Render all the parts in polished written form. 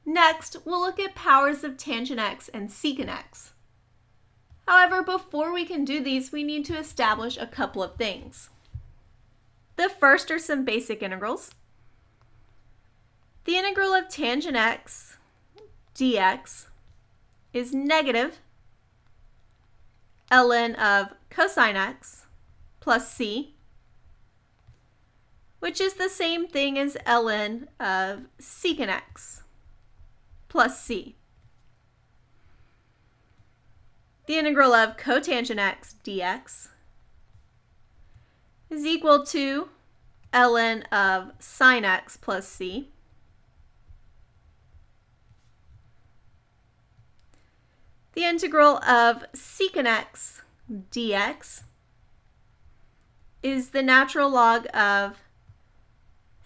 Next, we'll look at powers of tangent x and secant x. However, before we can do these, we need to establish a couple of things. The first are some basic integrals. The integral of tangent x dx is negative ln of cosine x plus c, which is the same thing as ln of secant x plus c. The integral of cotangent x dx is equal to ln of sine x plus c. The integral of secant x dx is the natural log of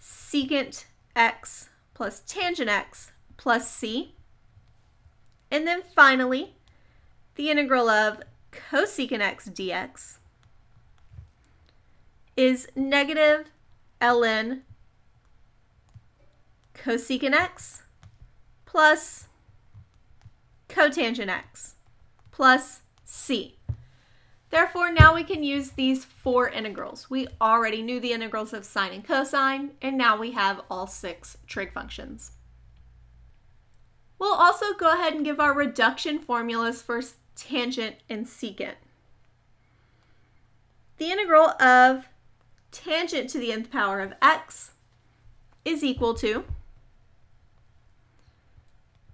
secant x plus tangent x plus c. And then finally, the integral of cosecant x dx is negative ln cosecant x plus cotangent x plus c. Therefore, now we can use these four integrals. We already knew the integrals of sine and cosine, and now we have all 6 trig functions. We'll also go ahead and give our reduction formulas for tangent and secant. The integral of tangent to the nth power of x is equal to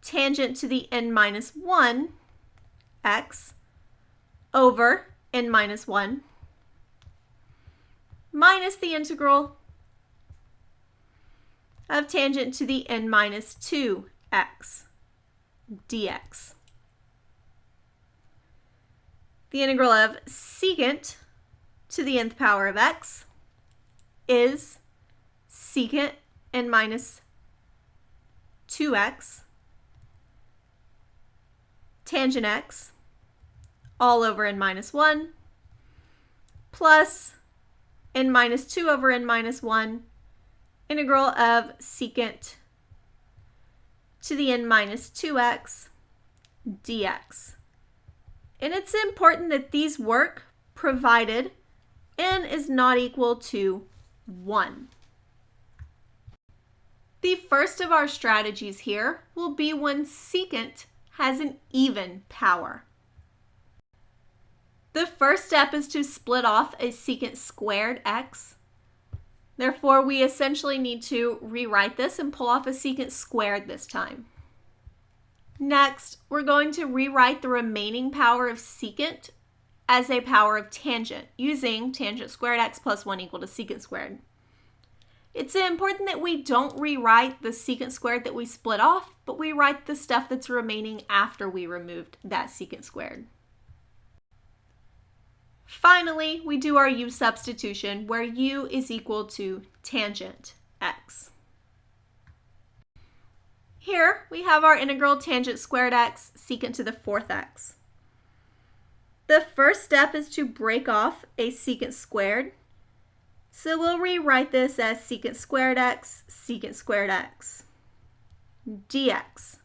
tangent to the n minus 1 x over n minus 1 minus the integral of tangent to the n minus 2 x dx. The integral of secant to the nth power of x is secant n minus 2x tangent x all over n minus 1 plus n minus 2 over n minus 1 integral of secant to the n minus 2x dx. And it's important that these work provided n is not equal to 1. The first of our strategies here will be when secant has an even power. The first step is to split off a secant squared x. Therefore, we essentially need to rewrite this and pull off a secant squared this time. Next, we're going to rewrite the remaining power of secant as a power of tangent using tangent squared x plus 1 equal to secant squared. It's important that we don't rewrite the secant squared that we split off, but we write the stuff that's remaining after we removed that secant squared. Finally, we do our u substitution where u is equal to tangent x. Here we have our integral tangent squared x secant to the 4th x. The first step is to break off a secant squared. So we'll rewrite this as secant squared x dx.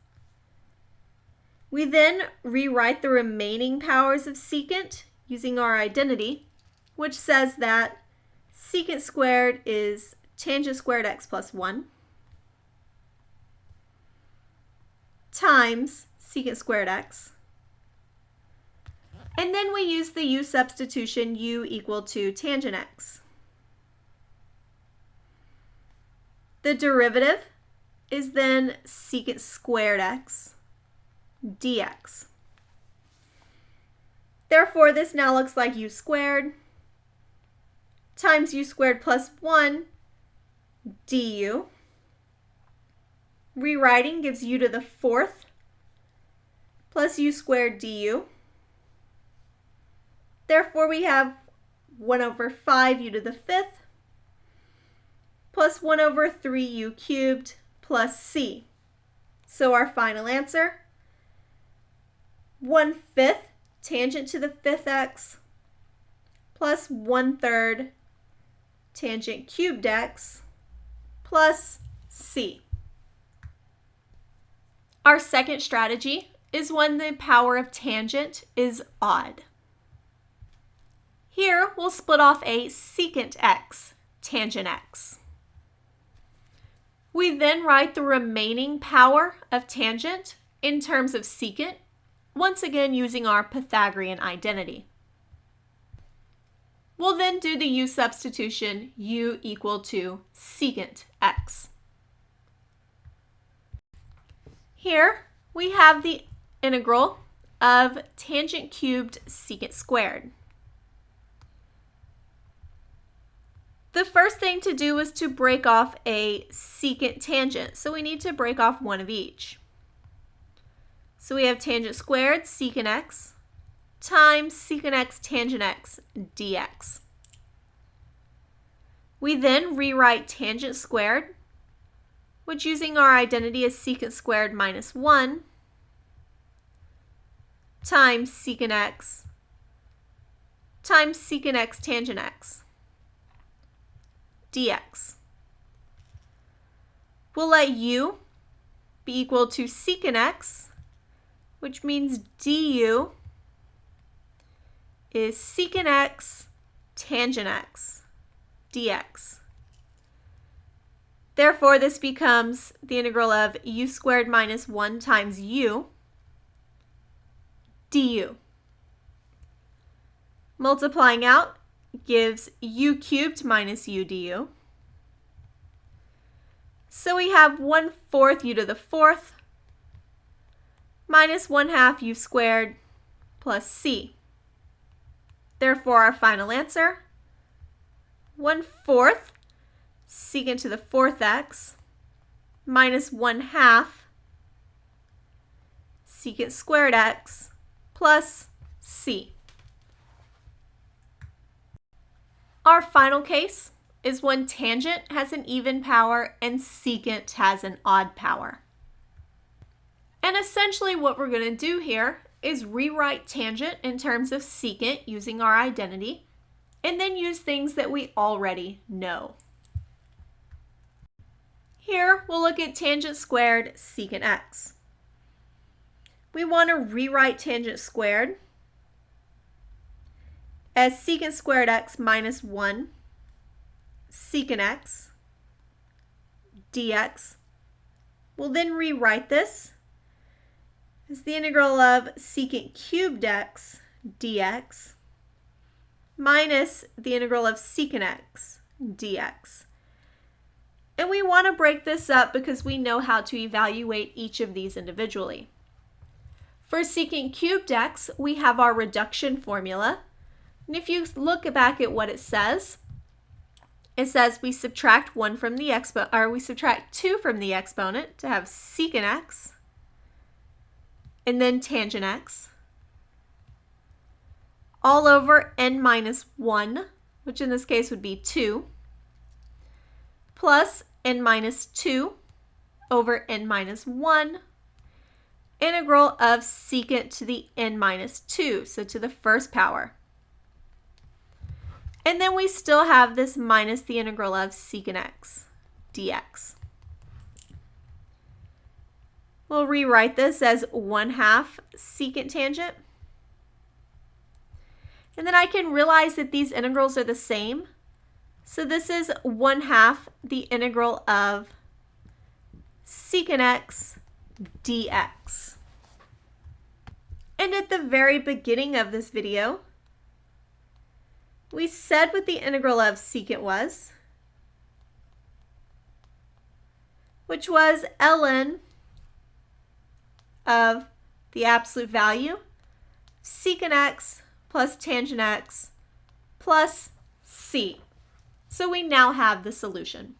We then rewrite the remaining powers of secant using our identity, which says that secant squared is tangent squared x plus 1 times secant squared x. And then we use the u substitution, u equal to tangent x. The derivative is then secant squared x dx. Therefore, this now looks like u squared times u squared plus 1 du. Rewriting gives u to the 4th plus u squared du. Therefore, we have 1 over 5u to the 5th plus 1 over 3u cubed plus c. So our final answer, 1/5 tangent to the 5th x plus 1/3 tangent cubed x plus c. Our second strategy is when the power of tangent is odd. Here, we'll split off a secant x, tangent x. We then write the remaining power of tangent in terms of secant, once again using our Pythagorean identity. We'll then do the u substitution, u equal to secant x. Here, we have the integral of tangent cubed secant squared. The first thing to do is to break off a secant tangent, so we need to break off one of each. So we have tangent squared secant x times secant x tangent x dx. We then rewrite tangent squared, which using our identity is secant squared minus 1 times secant x tangent x dx. We'll let u be equal to secant x, which means du is secant x tangent x dx. Therefore, this becomes the integral of u squared minus 1 times u du. Multiplying out gives u cubed minus u du. So we have 1/4 u to the 4th minus 1/2 u squared plus c. Therefore, our final answer, 1/4 secant to the 4th x minus 1/2 secant squared x plus c. Our final case is when tangent has an even power and secant has an odd power. And essentially what we're going to do here is rewrite tangent in terms of secant using our identity, and then use things that we already know. Here we'll look at tangent squared secant x. We want to rewrite tangent squared as secant squared x minus 1 secant x dx. We'll then rewrite this as the integral of secant cubed x dx minus the integral of secant x dx. And we want to break this up because we know how to evaluate each of these individually. For secant cubed x, we have our reduction formula. And if you look back at what it says we subtract 1 from the exponent, or we subtract 2 from the exponent to have secant x, and then tangent x, all over n minus 1, which in this case would be 2, plus n minus 2 over n minus 1, integral of secant to the n minus 2, so to the first power. And then we still have this minus the integral of secant x dx. We'll rewrite this as 1/2 secant tangent. And then I can realize that these integrals are the same. So this is 1/2 the integral of secant x dx. And at the very beginning of this video, we said what the integral of secant was, which was ln of the absolute value, secant x plus tangent x plus c. So we now have the solution.